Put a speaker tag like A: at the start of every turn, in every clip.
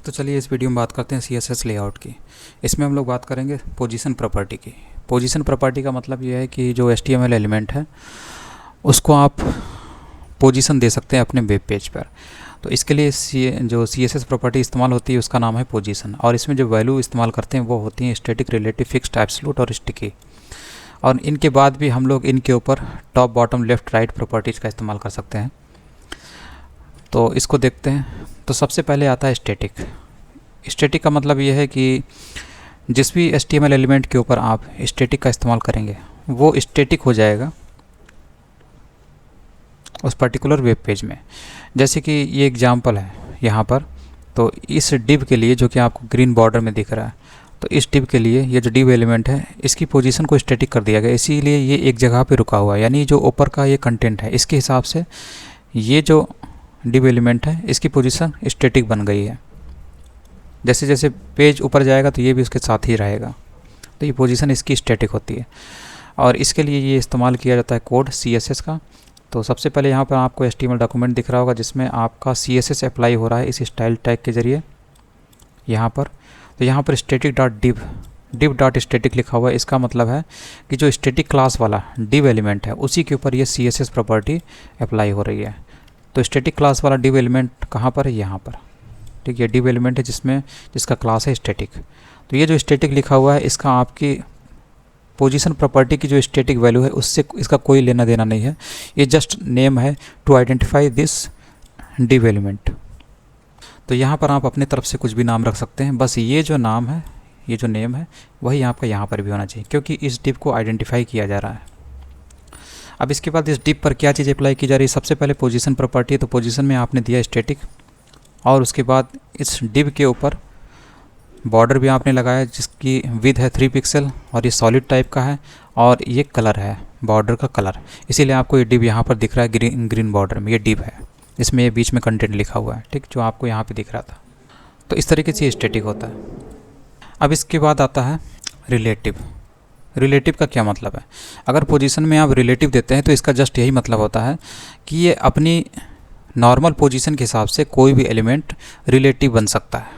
A: तो चलिए इस वीडियो में बात करते हैं CSS लेआउट की। इसमें हम लोग बात करेंगे पोजीशन प्रॉपर्टी की। पोजीशन प्रॉपर्टी का मतलब ये है कि जो HTML एलिमेंट है उसको आप पोजीशन दे सकते हैं अपने वेब पेज पर। तो इसके लिए जो CSS प्रॉपर्टी इस्तेमाल होती है उसका नाम है पोजीशन, और इसमें जो वैल्यू इस्तेमाल करते हैं वो होती हैं स्टैटिक, रिलेटिव, फिक्स्ड, एब्सोल्यूट और स्टिकी। और इनके बाद भी हम लोग इनके ऊपर top, bottom, left, right properties का इस्तेमाल कर सकते हैं। तो इसको देखते हैं। तो सबसे पहले आता है स्टैटिक। स्टैटिक का मतलब ये है कि जिस भी HTML एलिमेंट के ऊपर आप स्टैटिक का इस्तेमाल करेंगे वो स्टैटिक हो जाएगा उस पर्टिकुलर वेब पेज में। जैसे कि ये एग्जांपल है यहाँ पर। तो इस डिव के लिए, जो कि आपको ग्रीन बॉर्डर में दिख रहा है, तो इस डिव के लिए ये जो डिव एलिमेंट है इसकी पोजीशन को स्टैटिक कर दिया गया, इसीलिए ये एक जगह पे रुका हुआ है। यानी जो ऊपर का ये कंटेंट है इसके हिसाब से ये जो डिव एलिमेंट है इसकी पोजीशन स्टैटिक बन गई है। जैसे जैसे पेज ऊपर जाएगा तो ये भी उसके साथ ही रहेगा, तो ये पोजीशन इसकी स्टैटिक होती है। और इसके लिए ये इस्तेमाल किया जाता है कोड CSS का। तो सबसे पहले यहाँ पर आपको HTML डॉक्यूमेंट दिख रहा होगा जिसमें आपका CSS अप्लाई हो रहा है इस स्टाइल टैग के ज़रिए यहाँ पर। तो यहाँ पर static dot div dot static लिखा हुआ है। इसका मतलब है कि जो स्टैटिक क्लास वाला डिव एलिमेंट है उसी के ऊपर ये CSS प्रॉपर्टी अप्लाई हो रही है। तो स्टैटिक क्लास वाला डिव एलिमेंट कहाँ पर है? यहाँ पर। ठीक है, डिव एलिमेंट है जिसका क्लास है स्टैटिक। तो ये जो स्टैटिक लिखा हुआ है इसका आपकी पोजीशन प्रॉपर्टी की जो स्टैटिक वैल्यू है उससे इसका कोई लेना देना नहीं है। ये जस्ट नेम है to identify this div element. तो यहाँ पर आप अपने तरफ से कुछ भी नाम रख सकते हैं, बस ये जो नाम है, ये जो नेम है वही आपका यहाँ पर भी होना चाहिए, क्योंकि इस डिव को आइडेंटिफाई किया जा रहा है। अब इसके बाद इस डिव पर क्या चीज़ अप्लाई की जा रही है? सबसे पहले पोजीशन प्रॉपर्टी है, तो पोजीशन में आपने दिया स्टैटिक, और उसके बाद इस डिव के ऊपर बॉर्डर भी आपने लगाया जिसकी विड्थ है 3 पिक्सल, और ये सॉलिड टाइप का है, और ये कलर है बॉर्डर का कलर, इसीलिए आपको ये डिव यहाँ पर दिख रहा है ग्रीन बॉर्डर में। ये डिव है, इसमें ये बीच में कंटेंट लिखा हुआ है, ठीक, जो आपको यहाँ पे दिख रहा था। तो इस तरीके से ये स्टैटिक होता है। अब इसके बाद आता है रिलेटिव। रिलेटिव का क्या मतलब है? अगर पोजीशन में आप रिलेटिव देते हैं तो इसका जस्ट यही मतलब होता है कि ये अपनी नॉर्मल पोजीशन के हिसाब से कोई भी एलिमेंट रिलेटिव बन सकता है।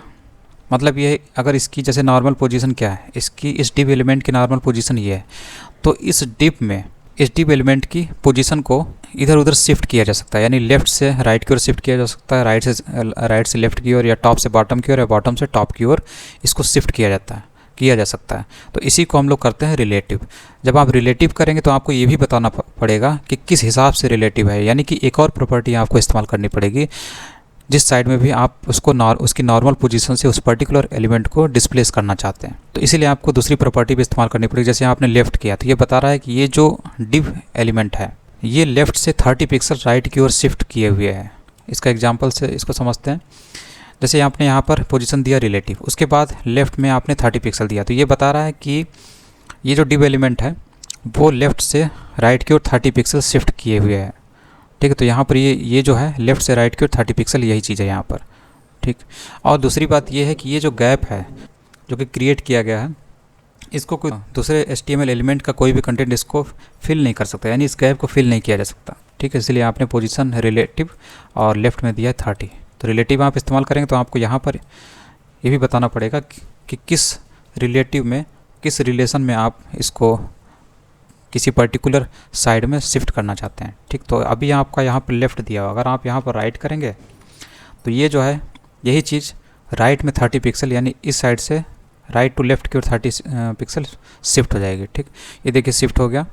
A: मतलब ये, अगर इसकी जैसे नॉर्मल पोजीशन क्या है, इसकी इस डिव एलिमेंट की नॉर्मल पोजीशन ये है, तो इस डिव में इस डिव एलिमेंट की पोजीशन को इधर उधर शिफ्ट किया जा सकता है। यानी लेफ़्ट से राइट की ओर शिफ्ट किया जा सकता है, राइट से लेफ़्ट की ओर, या टॉप से बॉटम की ओर, या बॉटम से टॉप की ओर इसको शिफ्ट किया जा सकता है। तो इसी को हम लोग करते हैं रिलेटिव। जब आप रिलेटिव करेंगे तो आपको ये भी बताना पड़ेगा कि किस हिसाब से रिलेटिव है, यानी कि एक और प्रॉपर्टी आपको इस्तेमाल करनी पड़ेगी जिस साइड में भी आप उसकी नॉर्मल पोजीशन से उस पर्टिकुलर एलिमेंट को डिस्प्लेस करना चाहते हैं। तो इसीलिए आपको दूसरी प्रॉपर्टी भी इस्तेमाल करनी पड़ेगी। जैसे आपने लेफ़्ट किया तो ये बता रहा है कि ये जो डिव एलिमेंट है ये लेफ़्ट से 30 पिक्सल राइट की ओर शिफ्ट किए हुए है। इसका एग्जाम्पल से इसको समझते हैं। जैसे आपने यहाँ पर पोजीशन दिया रिलेटिव, उसके बाद लेफ़्ट में आपने 30 पिक्सल दिया, तो ये बता रहा है कि ये जो डिव एलिमेंट है वो लेफ़्ट से राइट की ओर 30 पिक्सल शिफ्ट किए हुए है। ठीक है, तो यहाँ पर ये जो है लेफ़्ट से राइट की ओर 30 पिक्सल, यही चीज़ है यहाँ पर। ठीक, और दूसरी बात ये है कि ये जो गैप है जो कि क्रिएट किया गया है, इसको कोई दूसरे HTML एलिमेंट का कोई भी कंटेंट इसको फिल नहीं कर सकता, यानी इस गैप को फिल नहीं किया जा सकता। ठीक है, इसलिए आपने पोजीशन रिलेटिव और लेफ़्ट में दिया है 30। तो रिलेटिव आप इस्तेमाल करेंगे तो आपको यहाँ पर ये भी बताना पड़ेगा कि किस रिलेटिव में, किस रिलेशन में आप इसको किसी पर्टिकुलर साइड में शिफ्ट करना चाहते हैं। ठीक, तो अभी आपका यहाँ पर लेफ़्ट दिया हुआ, अगर आप यहाँ पर राइट करेंगे तो ये जो है यही चीज़ राइट में 30 पिक्सल, यानी इस साइड से राइट टू लेफ़्ट की ओर 30 पिक्सल शिफ्ट हो जाएगी। ठीक, ये देखिए शिफ्ट हो गया,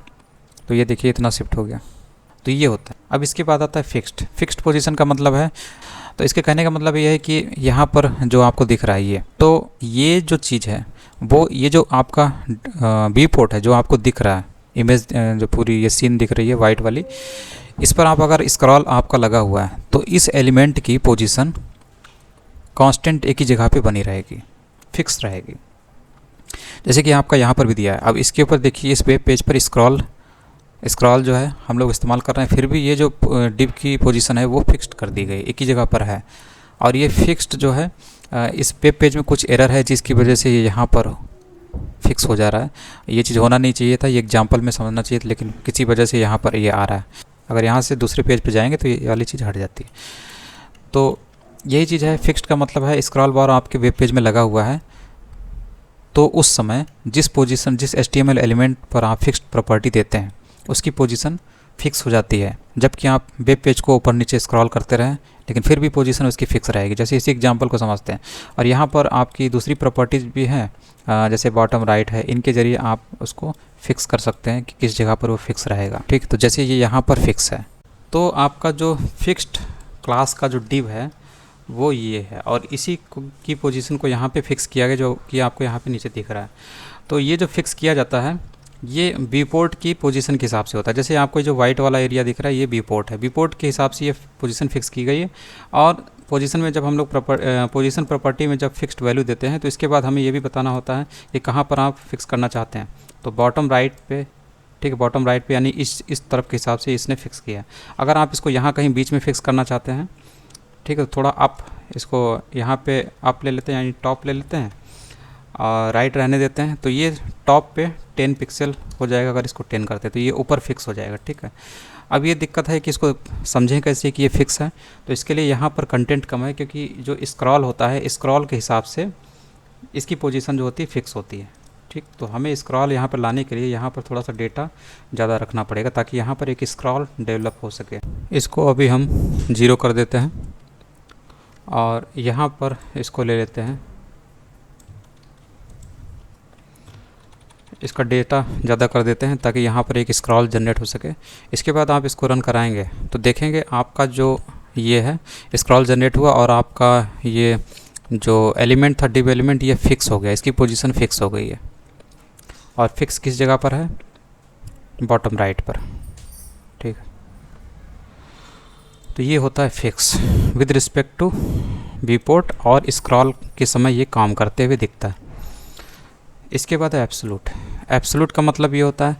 A: तो ये देखिए इतना शिफ्ट हो गया। तो ये होता है। अब इसके बाद आता है फिक्स्ड पोजीशन का मतलब है, तो इसके कहने का मतलब ये है कि यहाँ पर जो आपको दिख रहा है ये, तो ये जो चीज़ है वो, ये जो आपका व्यू पोर्ट है जो आपको दिख रहा है, इमेज जो पूरी ये सीन दिख रही है वाइट वाली, इस पर आप अगर स्क्रॉल आपका लगा हुआ है तो इस एलिमेंट की पोजीशन कांस्टेंट एक ही जगह पे बनी रहेगी, फिक्स रहेगी। जैसे कि आपका यहाँ पर भी दिया है। अब इसके ऊपर देखिए, इस वेब पेज पर स्क्रॉल जो है हम लोग इस्तेमाल कर रहे हैं, फिर भी ये जो डिव की पोजीशन है वो फिक्स्ड कर दी गई, एक ही जगह पर है। और ये फिक्स्ड जो है इस वेब पेज में कुछ एरर है जिसकी वजह से ये यहाँ पर फिक्स हो जा रहा है। ये चीज़ होना नहीं चाहिए था, ये एग्जाम्पल में समझना चाहिए था, लेकिन किसी वजह से यहाँ पर ये आ रहा है। अगर यहाँ से दूसरे पेज पे जाएंगे तो ये वाली चीज़ हट जाती है। तो यही चीज़ है, फिक्स्ड का मतलब है स्क्रॉल बार आपके वेब पेज में लगा हुआ है तो उस समय जिस पोजीशन, जिस HTML एलिमेंट पर आप फिक्स्ड प्रॉपर्टी देते हैं उसकी पोजीशन फिक्स हो जाती है, जबकि आप वेब पेज को ऊपर नीचे स्क्रॉल करते रहें लेकिन फिर भी पोजीशन उसकी फिक्स रहेगी। जैसे इसी एग्जांपल को समझते हैं। और यहाँ पर आपकी दूसरी प्रॉपर्टीज़ भी हैं, जैसे बॉटम राइट है, इनके ज़रिए आप उसको फिक्स कर सकते हैं कि किस जगह पर वो फिक्स रहेगा। ठीक, तो जैसे ये यहाँ पर फिक्स है तो आपका जो फिक्स्ड क्लास का जो डिव है वो ये है, और इसी की पोजीशन को यहाँ पे फिक्स किया गया जो कि आपको यहाँ पे नीचे दिख रहा है। तो ये जो फिक्स किया जाता है ये बी पोर्ट की पोजीशन के हिसाब से होता है। जैसे आपको जो वाइट वाला एरिया दिख रहा है ये बी पोर्ट है, बी पोर्ट के हिसाब से ये पोजीशन फिक्स की गई है। और पोजीशन में जब हम लोग पोजीशन प्रॉपर्टी में जब फिक्स्ड वैल्यू देते हैं तो इसके बाद हमें ये भी बताना होता है कि कहाँ पर आप फिक्स करना चाहते हैं। तो बॉटम राइट पे, ठीक है, बॉटम राइट पे यानी इस तरफ के हिसाब से इसने फिक्स किया। अगर आप इसको यहाँ कहीं बीच में फिक्स करना चाहते हैं, ठीक है, तो थोड़ा अप, इसको यहाँ पे अप ले लेते हैं यानी टॉप ले लेते हैं और राइट रहने देते हैं, तो ये टॉप पे 10 पिक्सल हो जाएगा। अगर इसको 10 करते हैं तो ये ऊपर फिक्स हो जाएगा। ठीक है, अब ये दिक्कत है कि इसको समझें कैसे कि ये फिक्स है। तो इसके लिए यहाँ पर कंटेंट कम है, क्योंकि जो स्क्रॉल होता है स्क्रॉल के हिसाब से इसकी पोजीशन जो होती है फिक्स होती है। ठीक, तो हमें स्क्रॉल यहाँ पर लाने के लिए यहाँ पर थोड़ा सा डेटा ज़्यादा रखना पड़ेगा ताकि यहाँ पर एक स्क्रॉल डेवलप हो सके। इसको अभी हम 0 कर देते हैं और यहाँ पर इसको ले लेते हैं, इसका डेटा ज़्यादा कर देते हैं ताकि यहाँ पर एक स्क्रॉल जनरेट हो सके। इसके बाद आप इसको रन कराएंगे तो देखेंगे आपका जो ये है स्क्रॉल जनरेट हुआ और आपका ये जो एलिमेंट था डिव एलिमेंट ये फिक्स हो गया, इसकी पोजीशन फिक्स हो गई है। और फिक्स किस जगह पर है? बॉटम राइट पर। ठीक है, तो ये होता है फिक्स विद रिस्पेक्ट टू विपोर्ट और स्क्रॉल के समय ये काम करते हुए दिखता है। इसके बाद है एब्सोल्यूट। एब्सोल्यूट का मतलब ये होता है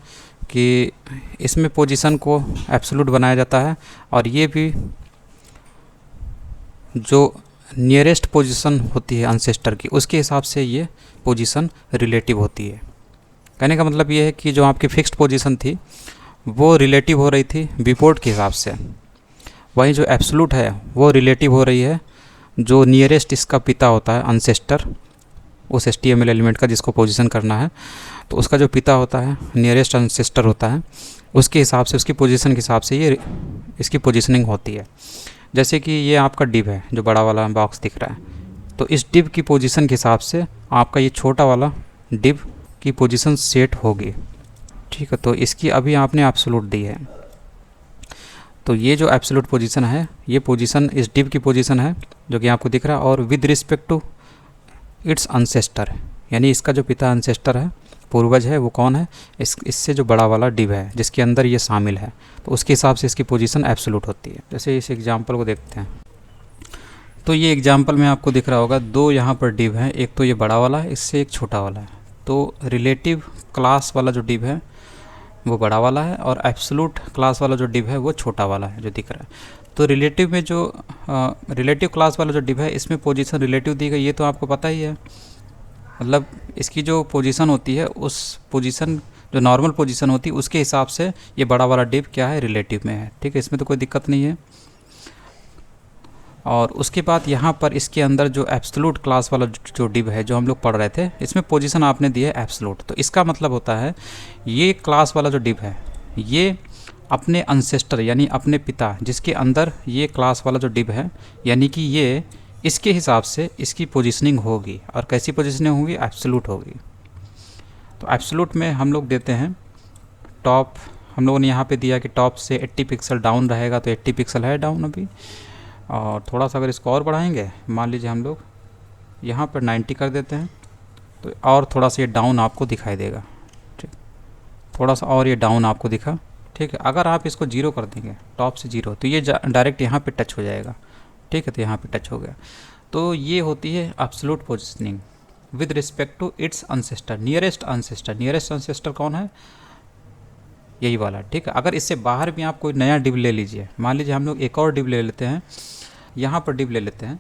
A: कि इसमें पोजीशन को एब्सोल्यूट बनाया जाता है और ये भी जो नियरेस्ट पोजीशन होती है अनसेस्टर की उसके हिसाब से ये पोजीशन रिलेटिव होती है। कहने का मतलब ये है कि जो आपकी फिक्स्ड पोजीशन थी वो रिलेटिव हो रही थी विपोर्ट के हिसाब से, वहीं जो एब्सोल्यूट है वो रिलेटिव हो रही है जो नियरेस्ट इसका पिता होता है अनसेस्टर, उस HTML एलिमेंट का जिसको पोजीशन करना है, तो उसका जो पिता होता है नियरेस्ट अनसेस्टर होता है, उसके हिसाब से उसकी पोजीशन के हिसाब से ये इसकी पोजीशनिंग होती है। जैसे कि ये आपका डिव है जो बड़ा वाला बॉक्स दिख रहा है, तो इस डिव की पोजीशन के हिसाब से आपका ये छोटा वाला डिव की पोजीशन सेट होगी। ठीक है, तो इसकी अभी आपने एब्सोल्यूट दी है, तो ये जो एब्सोल्यूट पोजीशन है ये पोजीशन इस डिव की पोजीशन है जो कि आपको दिख रहा है, और with respect to its ancestor, यानी इसका जो पिता अनसेस्टर है, पूर्वज है, वो कौन है? इससे जो बड़ा वाला डिव है जिसके अंदर ये शामिल है, तो उसके हिसाब से इसकी पोजीशन एब्सोल्यूट होती है। जैसे इस एग्जांपल को देखते हैं, तो ये एग्जांपल में आपको दिख रहा होगा दो यहाँ पर डिव हैं, एक तो ये बड़ा वाला है, इससे एक छोटा वाला है। तो रिलेटिव क्लास वाला जो डिव है वो बड़ा वाला है और एब्सोल्यूट क्लास वाला जो डिव है वो छोटा वाला है जो दिख रहा है। तो रिलेटिव में जो रिलेटिव क्लास वाला जो डिव है इसमें पोजीशन रिलेटिव दी गई, ये तो आपको पता ही है। मतलब इसकी जो पोजीशन होती है उस पोजीशन जो नॉर्मल पोजीशन होती है उसके हिसाब से ये बड़ा वाला डिव क्या है? रिलेटिव में है। ठीक है, इसमें तो कोई दिक्कत नहीं है। और उसके बाद यहाँ पर इसके अंदर जो एब्सोल्यूट क्लास वाला जो डिव है जो हम लोग पढ़ रहे थे, इसमें पोजीशन आपने दी है एब्सोल्यूट। तो इसका मतलब होता है ये क्लास वाला जो डिव है ये अपने अनसेस्टर यानी अपने पिता जिसके अंदर ये क्लास वाला जो डिव है, यानी कि ये इसके हिसाब से इसकी पोजीशनिंग होगी। और कैसी पोजीशनिंग होगी? एब्सोल्यूट होगी। तो एब्सोल्यूट में हम लोग देते हैं टॉप, हम लोगों ने यहाँ पे दिया कि टॉप से 80 पिक्सल डाउन रहेगा, तो 80 पिक्सल है डाउन अभी। और थोड़ा सा अगर इसको और बढ़ाएंगे, मान लीजिए हम लोग यहाँ पर 90 कर देते हैं, तो और थोड़ा सा ये डाउन आपको दिखाई देगा। ठीक, थोड़ा सा और ये डाउन आपको दिखा। ठीक है, अगर आप इसको 0 कर देंगे, टॉप से 0, तो ये डायरेक्ट यहाँ पे टच हो जाएगा। ठीक है, तो यहाँ पे टच हो गया। तो ये होती है absolute positioning with respect to its ancestor, nearest ancestor. Nearest ancestor कौन है? यही वाला। ठीक है, अगर इससे बाहर भी आप कोई नया डिव ले लीजिए, मान लीजिए हम लोग एक और डिव ले लेते हैं, यहाँ पर डिव ले लेते हैं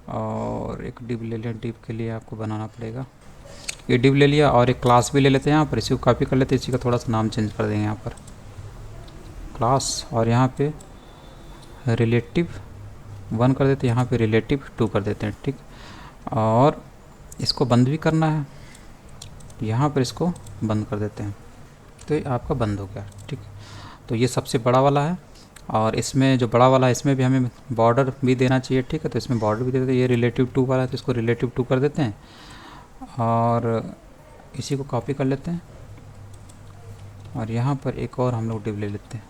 A: और एक डिव ले लें। डिव के लिए आपको बनाना पड़ेगा, ये डिव ले लिया और एक क्लास भी ले लेते हैं यहाँ पर, इसी को कॉपी कर लेते हैं, इसी का थोड़ा सा नाम चेंज कर देंगे यहाँ पर क्लास, और यहाँ पे रिलेटिव 1 कर देते हैं, यहाँ पे रिलेटिव 2 कर देते हैं, ठीक। और इसको बंद भी करना है, यहाँ पर इसको बंद कर देते हैं, तो ये आपका बंद हो गया, ठीक। तो ये सबसे बड़ा वाला है, और इसमें जो बड़ा वाला है इसमें भी हमें बॉर्डर भी देना चाहिए, ठीक है। तो इसमें बॉर्डर भी दे देते हैं, ये रिलेटिव 2 वाला है तो इसको रिलेटिव 2 कर देते हैं, और इसी को कॉपी कर लेते हैं, और यहाँ पर एक और हम लोग डिव ले लेते हैं,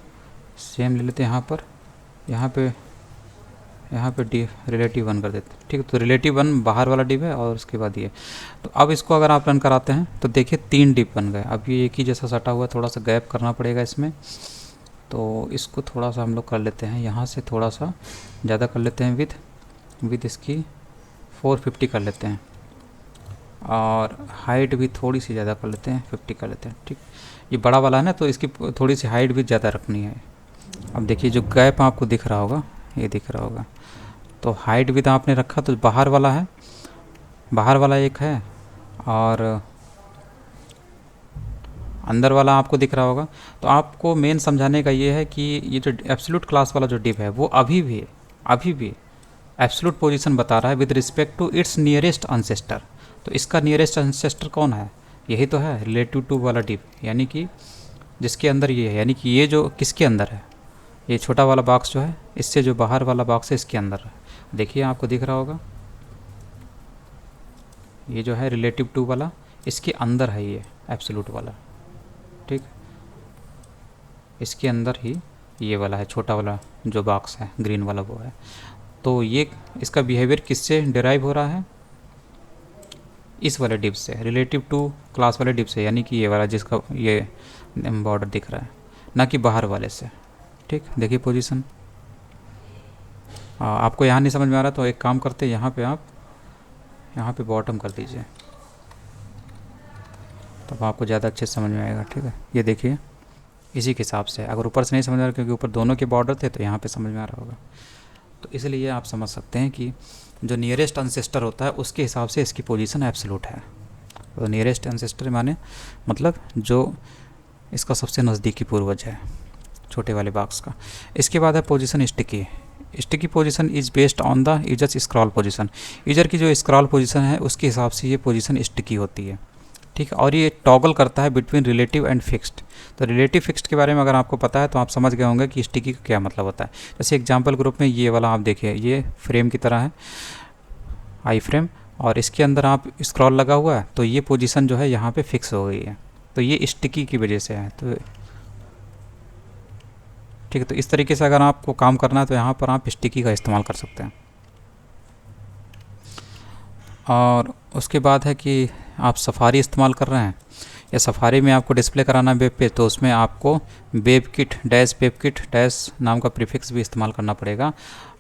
A: सेम ले लेते हैं यहाँ पे डिव रिलेटिव 1 कर देते हैं, ठीक है। तो रिलेटिव 1 बाहर वाला डिव है, और उसके बाद ये। तो अब इसको अगर आप रन कराते हैं तो देखिए 3 डिव बन गए। अब ये एक ही जैसा सटा हुआ, थोड़ा सा गैप करना पड़ेगा इसमें, तो इसको थोड़ा सा हम लोग कर लेते हैं, यहाँ से थोड़ा सा ज़्यादा कर लेते हैं, विथ इसकी 450 कर लेते हैं, और हाइट भी थोड़ी सी ज़्यादा कर लेते हैं, 50 कर लेते हैं, ठीक। ये बड़ा वाला है ना, तो इसकी थोड़ी सी हाइट भी ज़्यादा रखनी है। अब देखिए जो गैप आपको दिख रहा होगा, ये दिख रहा होगा, तो हाइट भी तो आपने रखा, तो बाहर वाला है, बाहर वाला एक है, और अंदर वाला आपको दिख रहा होगा। तो आपको मेन समझाने का ये है कि ये जो एब्सोल्यूट क्लास वाला जो डिव है वो अभी भी एब्सोल्यूट पोजीशन बता रहा है with respect to its nearest ancestor. तो इसका नियरेस्ट अनसेस्टर कौन है? यही तो है रिलेटिव टू वाला डिव, यानी कि जिसके अंदर ये है, यानी कि ये जो किसके अंदर है, ये छोटा वाला बॉक्स जो है, इससे जो बाहर वाला बॉक्स है इसके अंदर है। देखिए आपको दिख रहा होगा, ये जो है रिलेटिव टू वाला इसके अंदर है, ये एब्सोल्यूट वाला, ठीक। इसके अंदर ही ये वाला है, छोटा वाला जो बॉक्स है ग्रीन वाला वो है। तो ये इसका बिहेवियर किससे डिराइव हो रहा है? इस वाले डिव से, रिलेटिव टू क्लास वाले डिव से, यानी कि ये वाला जिसका ये बॉर्डर दिख रहा है, ना कि बाहर वाले से, ठीक। देखिए पोजीशन आपको यहाँ नहीं समझ में आ रहा तो एक काम करते हैं, यहाँ पे आप यहाँ पे बॉटम कर दीजिए, तब आपको ज़्यादा अच्छे से समझ में आएगा, ठीक है। ये देखिए इसी के हिसाब से, अगर ऊपर से नहीं समझ आ रहा क्योंकि ऊपर दोनों के बॉर्डर थे तो यहाँ पे समझ में आ रहा होगा। तो इसलिए आप समझ सकते हैं कि जो नियरेस्ट अनसेस्टर होता है उसके हिसाब से इसकी पोजीशन एब्सोल्यूट है। तो नियरेस्ट अनसेस्टर माने मतलब जो इसका सबसे नज़दीकी पूर्वज है, छोटे वाले बॉक्स का। इसके बाद है position sticky. Sticky position is based on the users scroll position. User की जो स्क्रॉल पोजीशन है उसके हिसाब से ये पोजीशन स्टिकी होती है, ठीक है। और ये टॉगल करता है बिटवीन रिलेटिव एंड फिक्स्ड। तो रिलेटिव फिक्स्ड के बारे में अगर आपको पता है तो आप समझ गए होंगे कि स्टिकी का क्या मतलब होता है। जैसे एग्जांपल ग्रुप में ये वाला आप देखिए, ये फ्रेम की तरह है, आई फ्रेम, और इसके अंदर आप स्क्रॉल लगा हुआ है, तो ये पोजीशन जो है यहाँ पे फिक्स हो गई है, तो ये स्टिकी की वजह से है। तो ठीक है, तो इस तरीके से अगर आपको काम करना है तो यहाँ पर आप स्टिकी का इस्तेमाल कर सकते हैं। और उसके बाद है कि आप सफारी इस्तेमाल कर रहे हैं या सफारी में आपको डिस्प्ले कराना है वेब पेज, तो उसमें आपको वेबकिट डैश नाम का प्रीफिक्स भी इस्तेमाल करना पड़ेगा।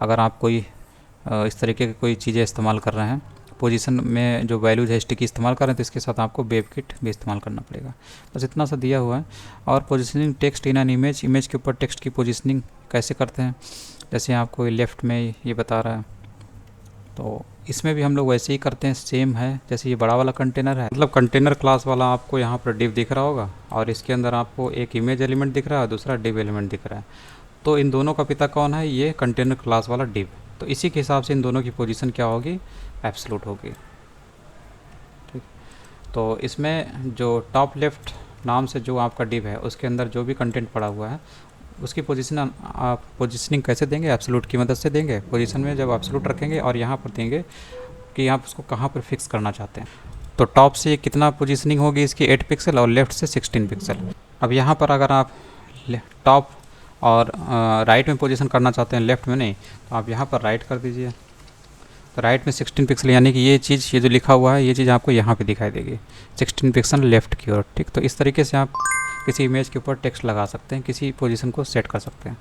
A: अगर आप कोई इस तरीके की कोई चीज़ें इस्तेमाल कर रहे हैं, पोजीशन में जो वैल्यूज है स्टिकी इस्तेमाल कर रहे हैं, तो इसके साथ आपको वेबकिट भी इस्तेमाल करना पड़ेगा। बस इतना सा दिया हुआ है। और positioning text in an image, image के ऊपर टेक्स्ट की पोजीशनिंग कैसे करते हैं, जैसे आपको लेफ़्ट में ये बता रहा है, तो इसमें भी हम लोग वैसे ही करते हैं, सेम है। जैसे ये बड़ा वाला कंटेनर है, मतलब कंटेनर क्लास वाला आपको यहाँ पर डिव दिख रहा होगा, और इसके अंदर आपको एक इमेज एलिमेंट दिख रहा है, दूसरा डिव एलिमेंट दिख रहा है। तो इन दोनों का पिता कौन है? ये कंटेनर क्लास वाला डिव। तो इसी के हिसाब से इन दोनों की पोजीशन क्या होगी? एब्सोल्यूट होगी, ठीक। तो इसमें जो टॉप लेफ्ट नाम से जो आपका डिव है उसके अंदर जो भी कंटेंट पड़ा हुआ है उसकी पोजीशन आप पोजीशनिंग कैसे देंगे? एब्सोल्यूट की मदद से देंगे। पोजीशन में जब एब्सोल्यूट रखेंगे और यहाँ पर देंगे कि आप उसको कहाँ पर फिक्स करना चाहते हैं। तो टॉप से कितना पोजीशनिंग होगी इसकी? 8 पिक्सल, और लेफ़्ट से 16 पिक्सल। अब यहाँ पर अगर आप टॉप और राइट में पोजीशन करना चाहते हैं, लेफ़्ट में नहीं, तो आप यहाँ पर राइट कर दीजिए। तो राइट में 16 पिक्सल, यानी कि ये चीज़, ये जो लिखा हुआ है, ये चीज़ आपको यहाँ पे दिखाई देगी 16 पिक्सल लेफ़्ट की ओर, ठीक। तो इस तरीके से आप किसी इमेज के ऊपर टेक्स्ट लगा सकते हैं, किसी पोजीशन को सेट कर सकते हैं।